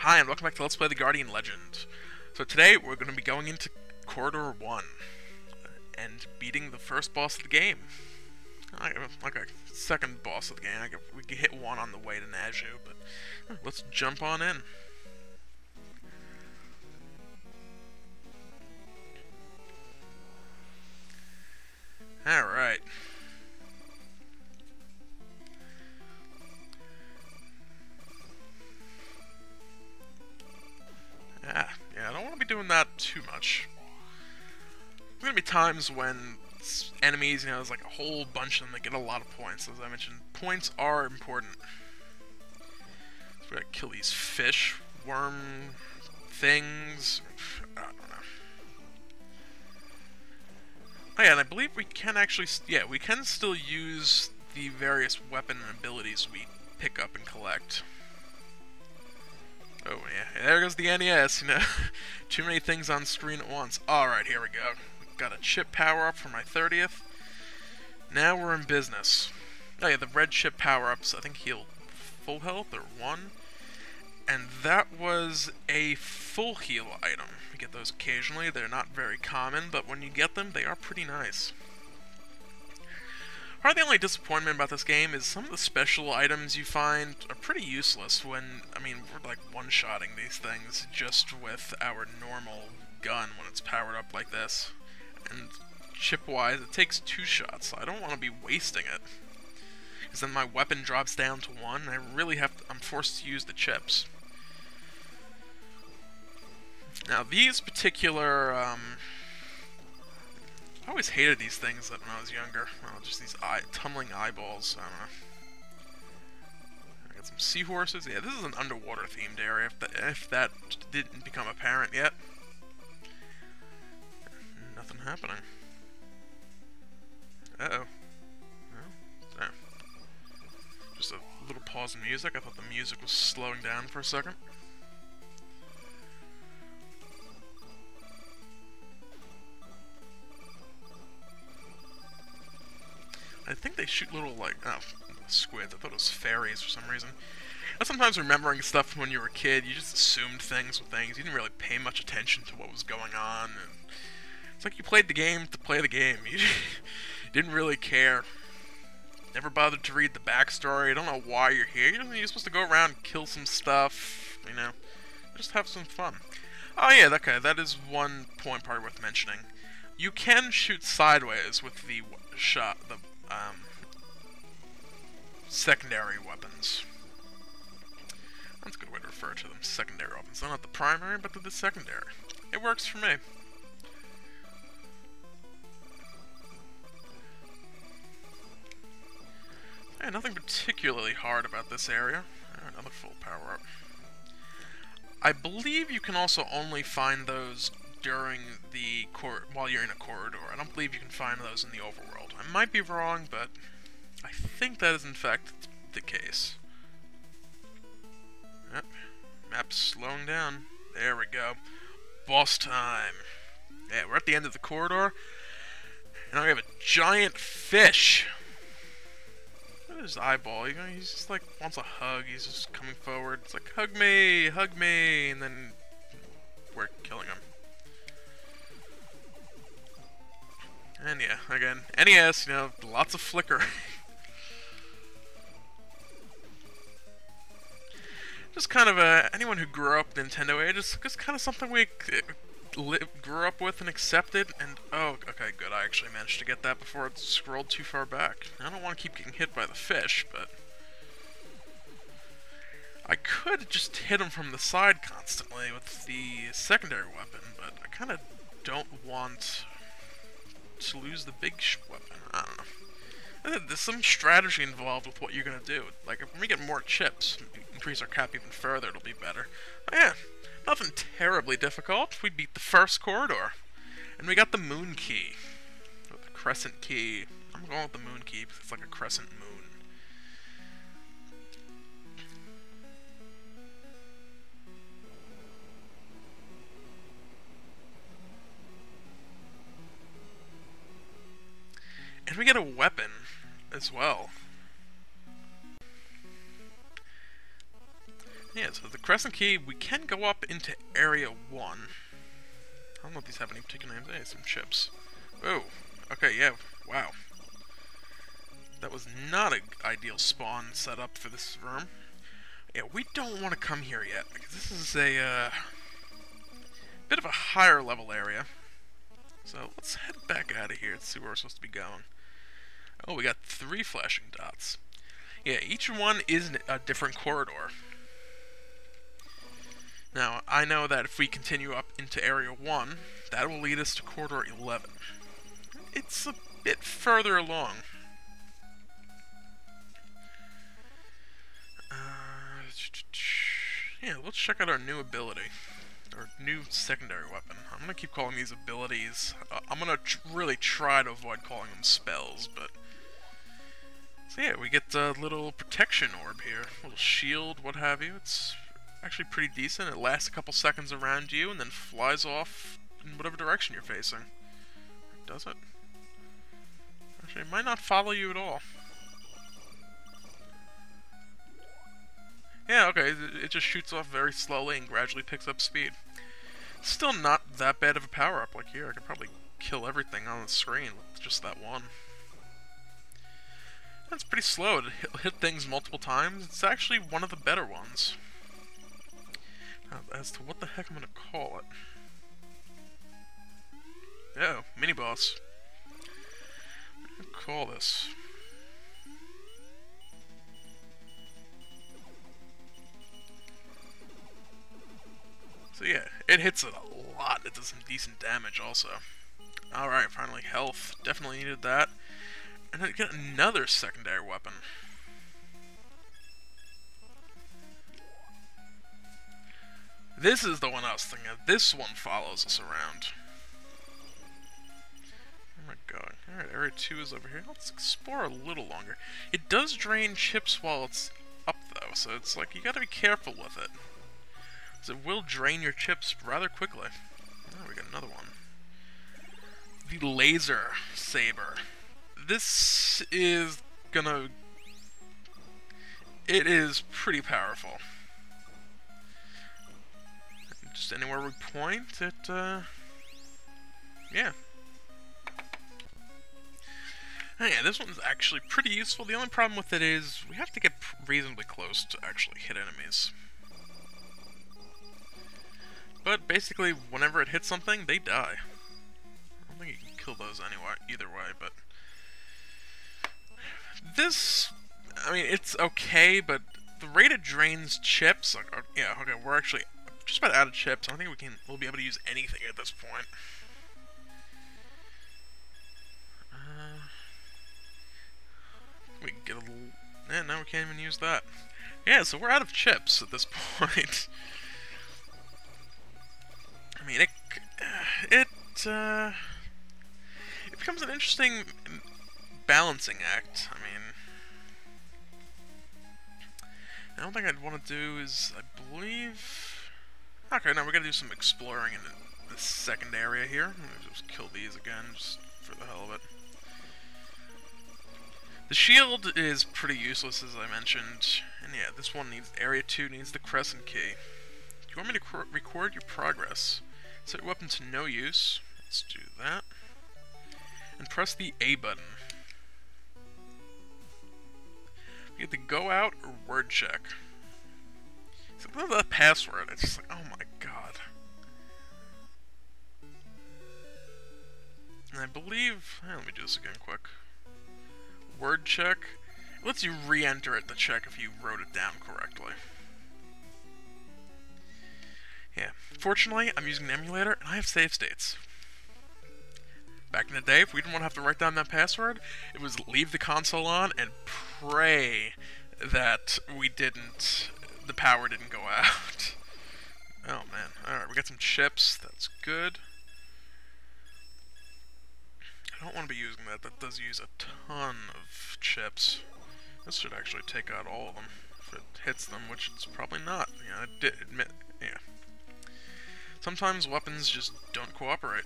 Hi, and welcome back to Let's Play the Guardian Legend. So today, we're going to be going into Corridor 1, and beating the first boss of the game. Like a second boss of the game. We could hit one on the way to Naju, but let's jump on in. Alright. Yeah, I don't want to be doing that too much. There's going to be times when enemies, there's like a whole bunch of them that get a lot of points. As I mentioned, points are important. So we gotta kill these fish, worm things. I don't know. Oh yeah, and I believe we can actually, we can still use the various weapon and abilities we pick up and collect. Oh yeah, there goes the NES, Too many things on screen at once. Alright, here we go. Got a chip power-up for my 30th. Now we're in business. Oh yeah, the red chip power-ups, I think heal full health, or 1. And that was a full heal item. You get those occasionally. They're not very common, but when you get them, they are pretty nice. Probably the only disappointment about this game is some of the special items you find are pretty useless when, we're like one-shotting these things just with our normal gun when it's powered up like this. And chip-wise, it takes 2 shots, so I don't want to be wasting it. Because then my weapon drops down to 1, and I'm forced to use the chips. Now, these particular, I always hated these things when I was younger. Well, just these tumbling eyeballs. I don't know. I got some seahorses. Yeah, this is an underwater-themed area, if that didn't become apparent yet. Nothing happening. Uh-oh. No? There. Just a little pause in music. I thought the music was slowing down for a second. I think they shoot little, squids. I thought it was fairies for some reason. Sometimes remembering stuff from when you were a kid, you just assumed things with things. You didn't really pay much attention to what was going on. And it's like you played the game to play the game. You didn't really care. Never bothered to read the backstory. I don't know why you're here. You're supposed to go around and kill some stuff, Just have some fun. Oh yeah, okay, that is one point probably worth mentioning. You can shoot sideways with the secondary weapons. That's a good way to refer to them, secondary weapons. They're not the primary, but they're the secondary. It works for me. Hey, nothing particularly hard about this area. Another full power-up. I believe you can also only find those during the while you're in a corridor. I don't believe you can find those in the overworld. I might be wrong, but I think that is in fact the case. Yep. Map's slowing down. There we go. Boss time. Yeah, we're at the end of the corridor. And now we have a giant fish. Look at his eyeball. He's just like wants a hug. He's just coming forward. It's like, hug me, and then we're killing him. And yeah, again, NES, lots of flicker. Just kind of anyone who grew up Nintendo age, just kind of something we grew up with and accepted. And oh, okay, good. I actually managed to get that before it scrolled too far back. I don't want to keep getting hit by the fish, but I could just hit him from the side constantly with the secondary weapon, but I kind of don't want to lose the big weapon. I don't know. There's some strategy involved with what you're gonna do. Like, if we get more chips, increase our cap even further, it'll be better. But yeah, nothing terribly difficult. We beat the first corridor. And we got the moon key. Or the crescent key. I'm going with the moon key because it's like a crescent moon. And we get a weapon as well. Yeah, so the Crescent Key, we can go up into Area 1. I don't know if these have any particular names. Hey, some chips. Oh, okay, yeah, wow. That was not an ideal spawn setup for this room. Yeah, we don't want to come here yet, because this is a bit of a higher level area. So let's head back out of here and see where we're supposed to be going. Oh, we got 3 flashing dots. Yeah, each one is a different corridor. Now, I know that if we continue up into Area 1, that will lead us to Corridor 11. It's a bit further along. Yeah, let's check out our new ability. Our new secondary weapon. I'm gonna keep calling these abilities. I'm gonna really try to avoid calling them spells, but... So yeah, we get a little protection orb here. A little shield, what have you. It's actually pretty decent. It lasts a couple seconds around you and then flies off in whatever direction you're facing. Does it? Actually, it might not follow you at all. Yeah, okay, it just shoots off very slowly and gradually picks up speed. Still not that bad of a power-up. Like here, I could probably kill everything on the screen with just that one. That's pretty slow. It hit things multiple times. It's actually one of the better ones. Now, as to what the heck I'm gonna call it. Oh, mini-boss. What do I call this? So yeah, it hits it a lot. It does some decent damage also. Alright, finally health. Definitely needed that. And then get another secondary weapon. This is the one I was thinking of. This one follows us around. Where am I going? Alright, Area 2 is over here. Let's explore a little longer. It does drain chips while it's up though, so it's like you gotta be careful with it. It will drain your chips rather quickly. Oh, we got another one. The laser saber. This is gonna... It is pretty powerful. Just anywhere we point, it, yeah. Oh, yeah, this one's actually pretty useful. The only problem with it is we have to get reasonably close to actually hit enemies. But basically, whenever it hits something, they die. I don't think you can kill those anyway, either way, but... This... I mean, it's okay, but the rate it drains chips... Like, yeah, okay, we're actually just about out of chips. I don't think we'll be able to use anything at this point. We can get a little... Yeah, now we can't even use that. Yeah, so we're out of chips at this point. I mean, it becomes an interesting balancing act. I mean, the only thing I'd want to do is, I believe... Okay, now we gotta do some exploring in the second area here. I'm gonna just kill these again, just for the hell of it. The shield is pretty useless, as I mentioned. And yeah, this one needs... Area 2 needs the Crescent Key. Do you want me to record your progress? Set your weapon to no use. Let's do that. And press the A button. You get the go out or word check. So look at that password. It's just like, oh my god. And I believe... let me do this again quick. Word check. It lets you re-enter it to check if you wrote it down correctly. Yeah. Fortunately, I'm using an emulator, and I have save states. Back in the day, if we didn't want to have to write down that password, it was leave the console on and pray that the power didn't go out. Oh man. Alright, we got some chips. That's good. I don't want to be using that. That does use a ton of chips. This should actually take out all of them if it hits them, which it's probably not. Yeah, I did admit. Yeah. Sometimes weapons just don't cooperate.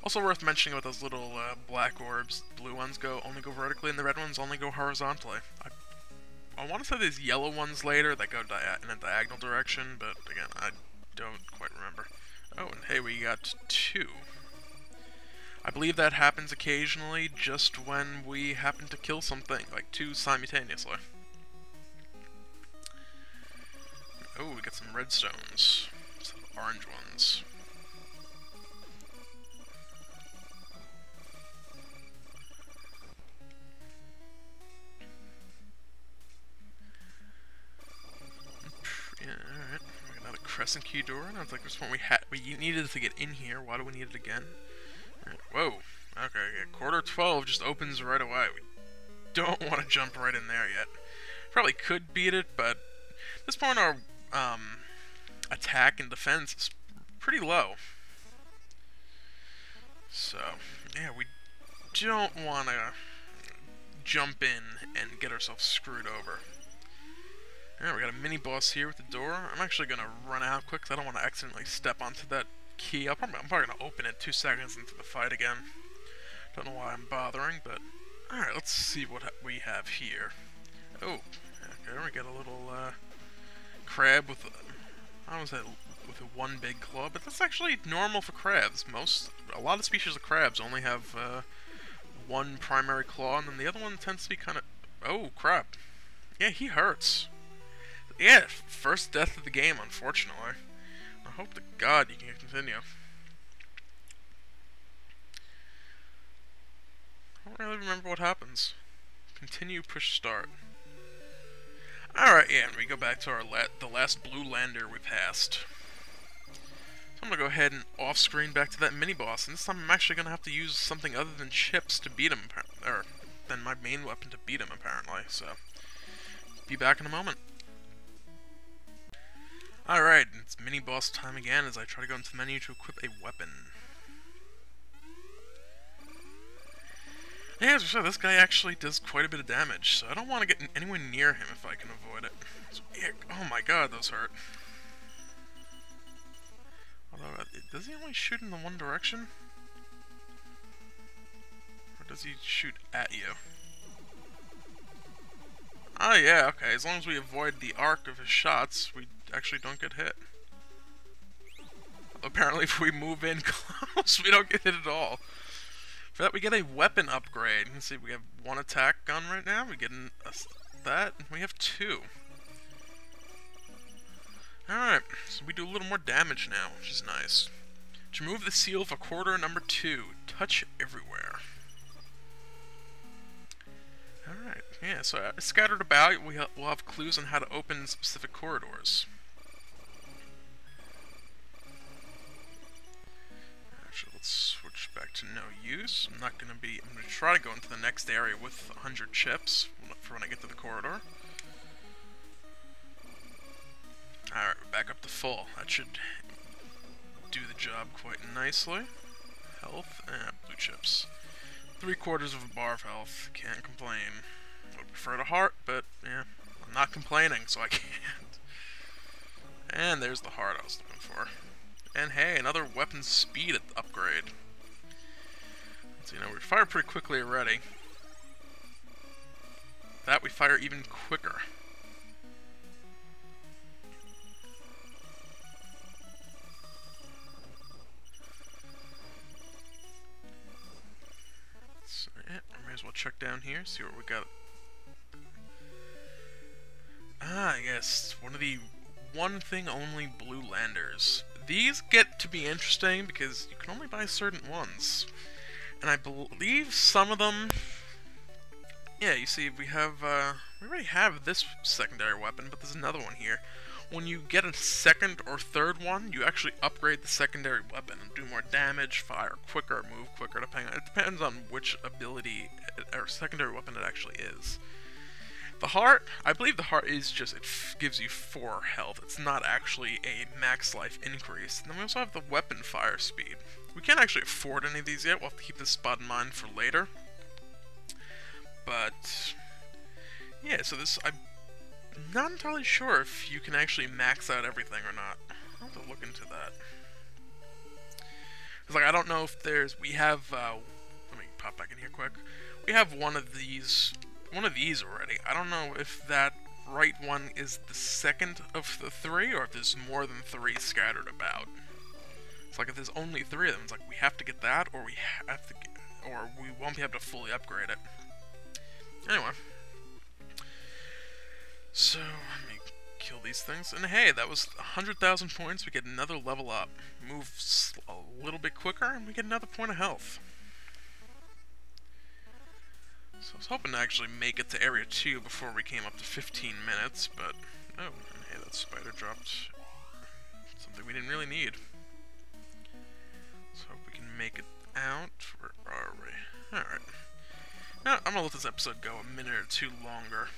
Also worth mentioning about those little black orbs. Blue ones only go vertically, and the red ones only go horizontally. I I want to say there's yellow ones later that go in a diagonal direction, but again, I don't quite remember. Oh, and hey, we got 2. I believe that happens occasionally just when we happen to kill something, like 2 simultaneously. Oh, we got some redstones. Some orange ones. Yeah, alright. We got another crescent key door. Now it's like this one we needed to get in here. Why do we need it again? Right. Whoa. Okay, yeah, quarter 12 just opens right away. We don't want to jump right in there yet. Probably could beat it, but at this point our attack and defense is pretty low. So, yeah, we don't want to jump in and get ourselves screwed over. Alright, we got a mini-boss here with the door. I'm actually going to run out quick because I don't want to accidentally step onto that key. I'm probably going to open it 2 seconds into the fight again. Don't know why I'm bothering, but... Alright, let's see what we have here. Oh, okay, we got a little crab with... How was that? With a 1 big claw, but that's actually normal for crabs. A lot of species of crabs only have 1 primary claw, and then the other one tends to be kind of... Oh, crap. Yeah, he hurts. Yeah, first death of the game, unfortunately. I hope to God you can continue. I don't really remember what happens. Continue, push start. Alright, yeah, and we go back to our the last blue lander we passed. So I'm gonna go ahead and off-screen back to that mini-boss, and this time I'm actually gonna have to use something other than chips to beat him, or than my main weapon to beat him, apparently, so... Be back in a moment. Alright, it's mini-boss time again as I try to go into the menu to equip a weapon. Yeah, as I said, this guy actually does quite a bit of damage, so I don't want to get anywhere near him if I can avoid it. So, yeah, oh my god, those hurt. Although, does he only shoot in the one direction? Or does he shoot at you? Oh yeah, okay, as long as we avoid the arc of his shots, we actually don't get hit. That if we move in close, we don't get hit at all. For that, we get a weapon upgrade. You can see we have 1 attack gun right now. We get that, and we have 2. Alright, so we do a little more damage now, which is nice. To remove the seal for quarter number 2, touch everywhere. Alright, yeah, so scattered about, we'll have clues on how to open specific corridors. Actually, let's switch back to no use. I'm going to try to go into the next area with 100 chips for when I get to the corridor. Alright, we're back up to full. That should do the job quite nicely. Health, and blue chips. 3/4 of a bar of health. Can't complain. I would prefer to heart, but yeah, I'm not complaining, so I can't. And there's the heart I was looking for. And hey, another weapon speed upgrade. So, you know, we fire pretty quickly already. That we fire even quicker. So yeah, we may as well check down here, see what we got. Ah, yes, one of the one thing only blue landers. These get to be interesting because you can only buy certain ones. And I believe some of them... Yeah, you see, we already have this secondary weapon, but there's another one here. When you get a second or third one, you actually upgrade the secondary weapon and do more damage, fire quicker, move quicker, depending on, it depends on which ability or secondary weapon it actually is. The heart, I believe the heart is just, it gives you 4 health. It's not actually a max life increase. And then we also have the weapon fire speed. We can't actually afford any of these yet. We'll have to keep this spot in mind for later. But, yeah, so this, I'm not entirely sure if you can actually max out everything or not. I'll have to look into that. It's like, I don't know if we have, let me pop back in here quick. We have one of these already. I don't know if that right one is the second of the three, or if there's more than three scattered about. It's like if there's only three of them, it's like we have to get that, or we have to get, or we won't be able to fully upgrade it. Anyway. So, let me kill these things. And hey, that was 100,000 points. We get another level up. Move a little bit quicker, and we get another point of health. So I was hoping to actually make it to Area 2 before we came up to 15 minutes, but... Oh, and hey, that spider dropped something we didn't really need. So hope we can make it out. Where are we? Alright. Now, I'm gonna let this episode go a minute or two longer.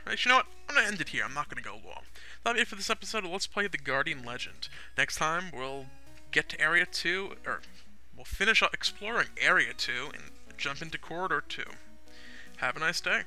Actually, you know what? I'm gonna end it here. I'm not gonna go long. That'll be it for this episode of Let's Play The Guardian Legend. Next time, we'll get to Area 2, or we'll finish exploring Area 2 and jump into Corridor 2. Have a nice day.